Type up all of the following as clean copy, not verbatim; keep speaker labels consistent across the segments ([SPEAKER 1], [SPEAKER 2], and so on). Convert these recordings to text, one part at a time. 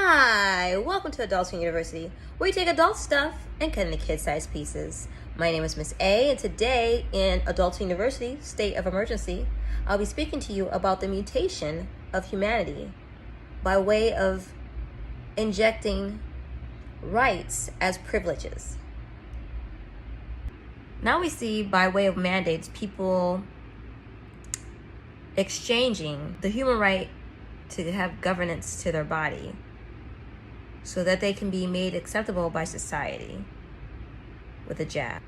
[SPEAKER 1] Hi, welcome to Adulting University, where we take adult stuff and cut into kid-sized pieces. My name is Miss A, and today in Adulting University, State of Emergency, I'll be speaking to you about the mutation of humanity by way of injecting rights as privileges. Now we see, by way of mandates, people exchanging the human right to have governance to their body so that they can be made acceptable by society with a jab.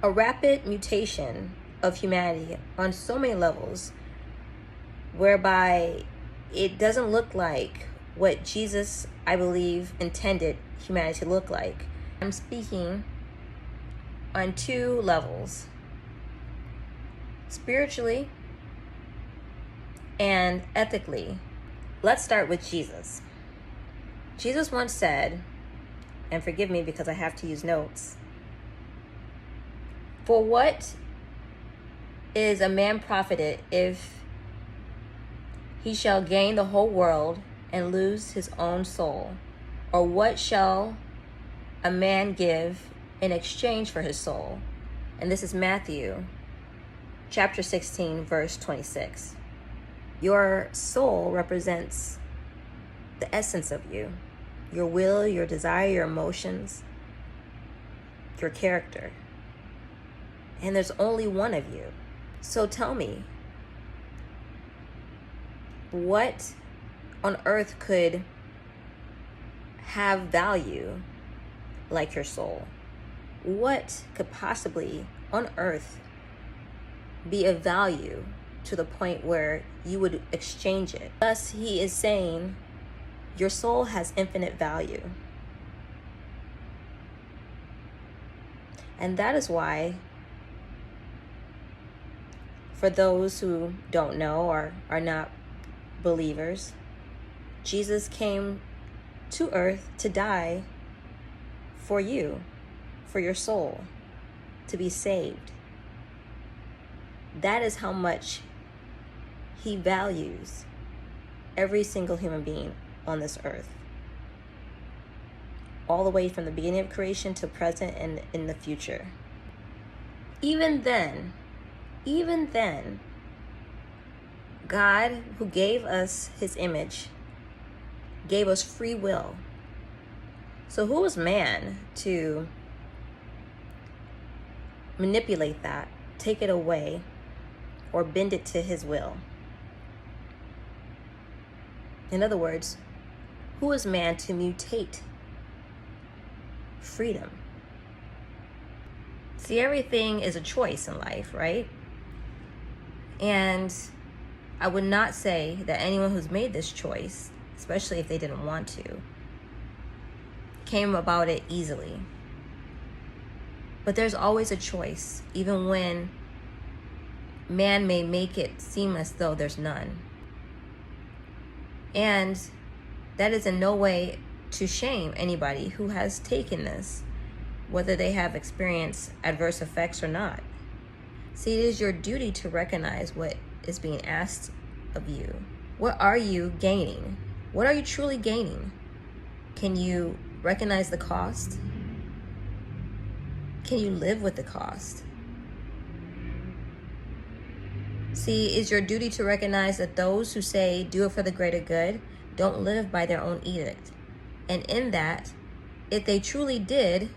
[SPEAKER 1] A rapid mutation of humanity on so many levels, whereby it doesn't look like what Jesus, I believe, intended humanity to look like. I'm speaking on two levels: spiritually and ethically. Let's start with Jesus. Jesus once said, and forgive me because I have to use notes, "For what is a man profited if he shall gain the whole world and lose his own soul? Or what shall a man give in exchange for his soul?" And this is Matthew chapter 16, verse 26. Your soul represents the essence of you, your will, your desire, your emotions, your character. And there's only one of you. So tell me, what on earth could have value like your soul? What could possibly on earth be of value to the point where you would exchange it? Thus, he is saying your soul has infinite value. And that is why, for those who don't know or are not believers, Jesus came to earth to die for you, for your soul, to be saved. That is how much he values every single human being on this earth, all the way from the beginning of creation to present and in the future. Even then, God, who gave us his image, gave us free will. So who is man to manipulate that, take it away, or bend it to his will? In other words, who is man to mutate freedom? See, everything is a choice in life, right? And I would not say that anyone who's made this choice, especially if they didn't want to, came about it easily. But there's always a choice, even when man may make it seem as though there's none. And that is in no way to shame anybody who has taken this, whether they have experienced adverse effects or not. See, it is your duty to recognize what is being asked of you. What are you gaining? What are you truly gaining? Can you recognize the cost? Can you live with the cost? See, it's your duty to recognize that those who say do it for the greater good don't live by their own edict. And in that, if they truly did,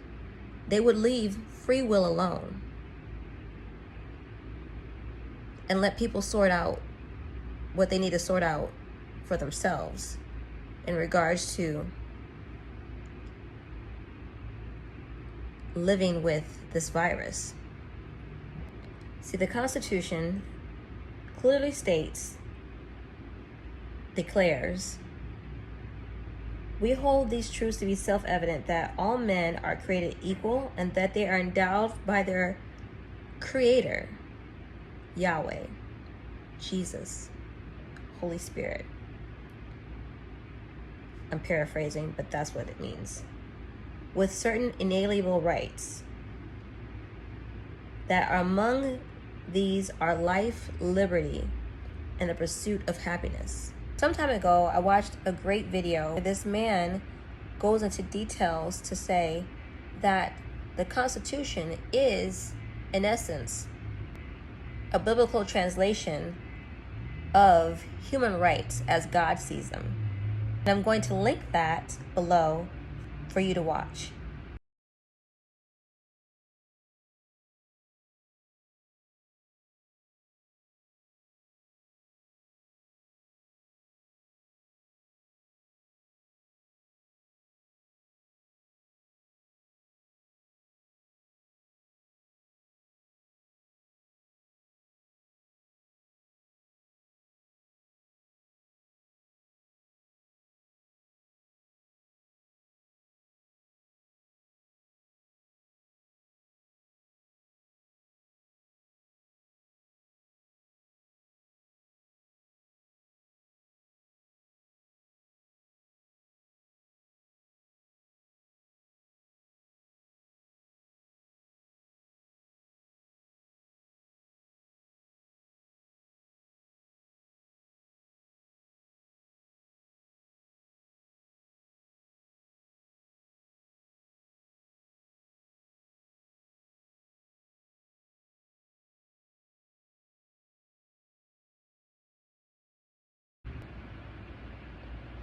[SPEAKER 1] they would leave free will alone and let people sort out what they need to sort out for themselves in regards to living with this virus. See, the Constitution clearly declares, "We hold these truths to be self-evident, that all men are created equal and that they are endowed by their Creator, Yahweh, Jesus, Holy Spirit." I'm paraphrasing, but that's what it means. "With certain inalienable rights, that among these are life, liberty, and the pursuit of happiness." Some time ago, I watched a great video. This man goes into details to say that the Constitution is, in essence, a biblical translation of human rights as God sees them. And I'm going to link that below for you to watch.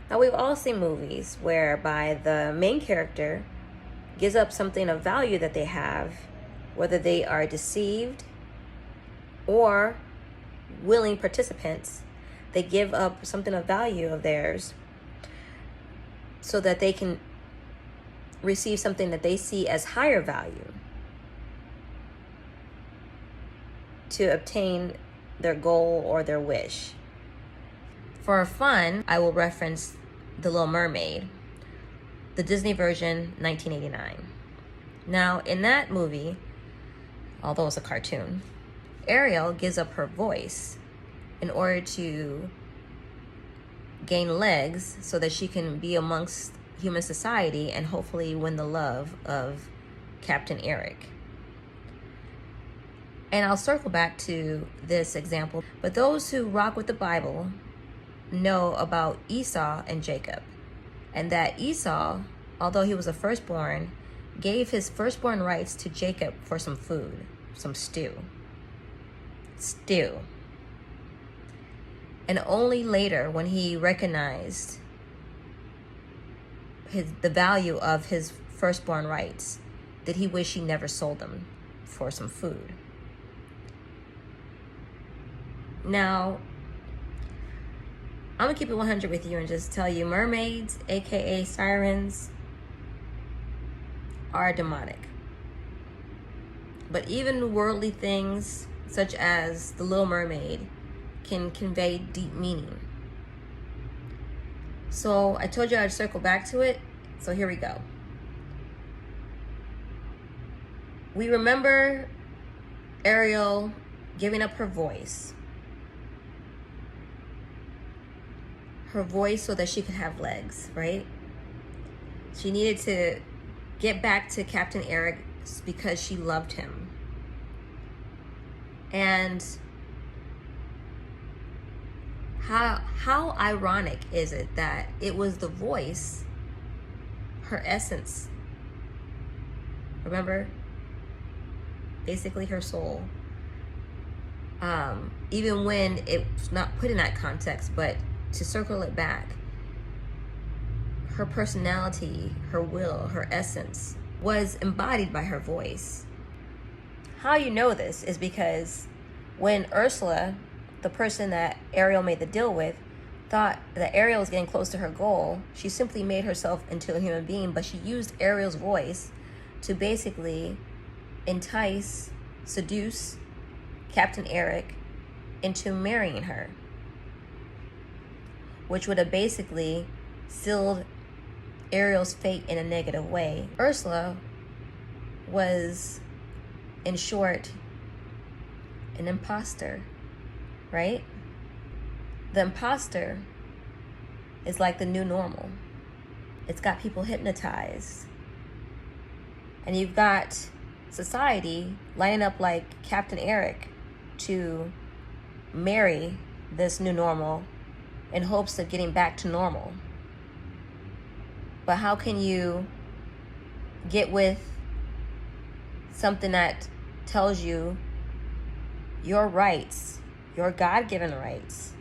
[SPEAKER 1] Now, we've all seen movies whereby the main character gives up something of value that they have, whether they are deceived or willing participants. They give up something of value of theirs so that they can receive something that they see as higher value to obtain their goal or their wish. For fun, I will reference The Little Mermaid, the Disney version, 1989. Now, in that movie, although it's a cartoon, Ariel gives up her voice in order to gain legs so that she can be amongst human society and hopefully win the love of Captain Eric. And I'll circle back to this example, but those who rock with the Bible know about Esau and Jacob, and that Esau, although he was the firstborn, gave his firstborn rights to Jacob for some food, some stew. And only later, when he recognized the value of his firstborn rights, did he wish he never sold them for some food. Now, I'm gonna keep it 100 with you and just tell you, mermaids, aka sirens, are demonic. But even worldly things such as the Little Mermaid can convey deep meaning. So I told you I'd circle back to it, so here we go. We remember Ariel giving up her voice so that she could have legs, right? She needed to get back to Captain Eric because she loved him. And how ironic is it that it was the voice, her essence, remember, basically her soul, even when it's not put in that context, but to circle it back, her personality, her will, her essence was embodied by her voice. How you know this is because when Ursula, the person that Ariel made the deal with, thought that Ariel was getting close to her goal, she simply made herself into a human being, but she used Ariel's voice to basically entice, seduce Captain Eric into marrying her, which would have basically sealed Ariel's fate in a negative way. Ursula was, in short, an imposter, right? The imposter is like the new normal. It's got people hypnotized. And you've got society lining up like Captain Eric to marry this new normal in hopes of getting back to normal. But how can you get with something that tells you your rights, your God-given rights,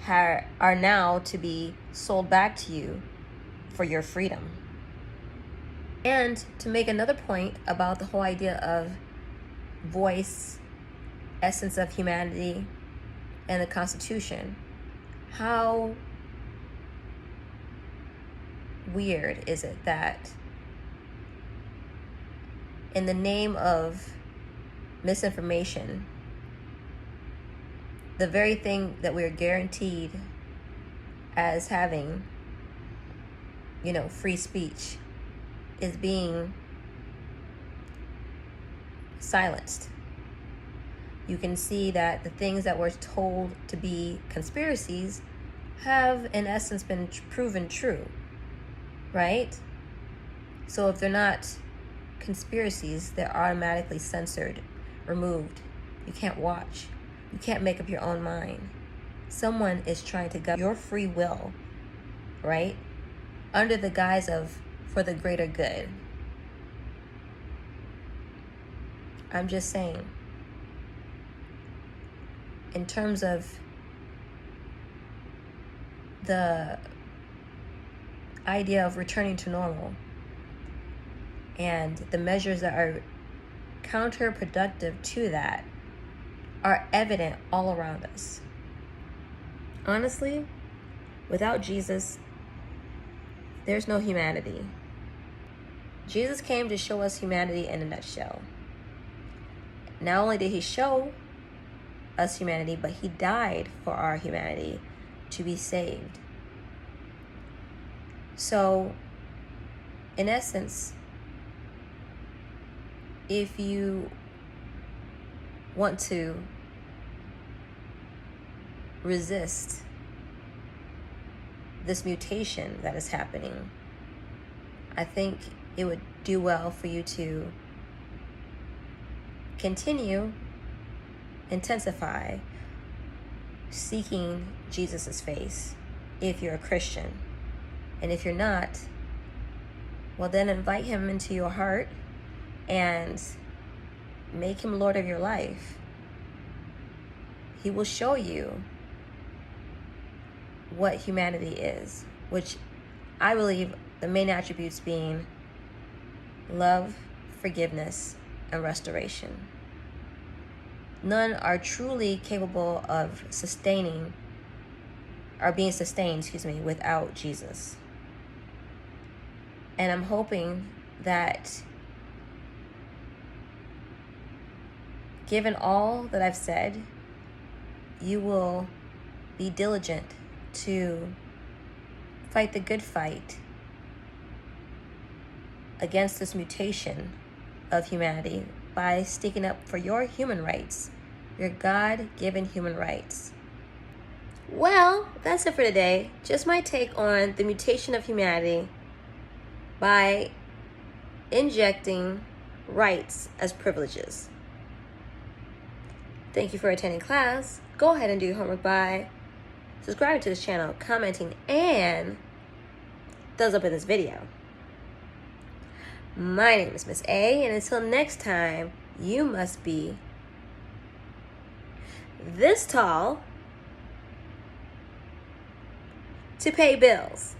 [SPEAKER 1] are now to be sold back to you for your freedom? And to make another point about the whole idea of voice, essence of humanity, and the Constitution, how weird is it that in the name of misinformation, the very thing that we're guaranteed as having, free speech, is being silenced? You can see that the things that were told to be conspiracies have, in essence, been proven true, right? So if they're not conspiracies, they're automatically censored, removed. You can't watch. You can't make up your own mind. Someone is trying to govern your free will, right? Under the guise of for the greater good. I'm just saying, in terms of the idea of returning to normal and the measures that are counterproductive to that are evident all around us. Honestly, without Jesus, there's no humanity. Jesus came to show us humanity in a nutshell. Not only did he show us humanity, but he died for our humanity to be saved. So, in essence, if you want to resist this mutation that is happening, I think it would do well for you to continue, intensify seeking Jesus' face if you're a Christian. And if you're not, well, then invite him into your heart and make him Lord of your life. He will show you what humanity is, which I believe the main attributes being love, forgiveness, and restoration. None are truly capable of being sustained, without Jesus. And I'm hoping that, given all that I've said, you will be diligent to fight the good fight against this mutation of humanity by sticking up for your human rights, your God-given human rights. Well, that's it for today. Just my take on the mutation of humanity by injecting rights as privileges. Thank you for attending class. Go ahead and do your homework by subscribing to this channel, commenting, and thumbs up in this video. My name is Miss A, and until next time, you must be this tall to pay bills.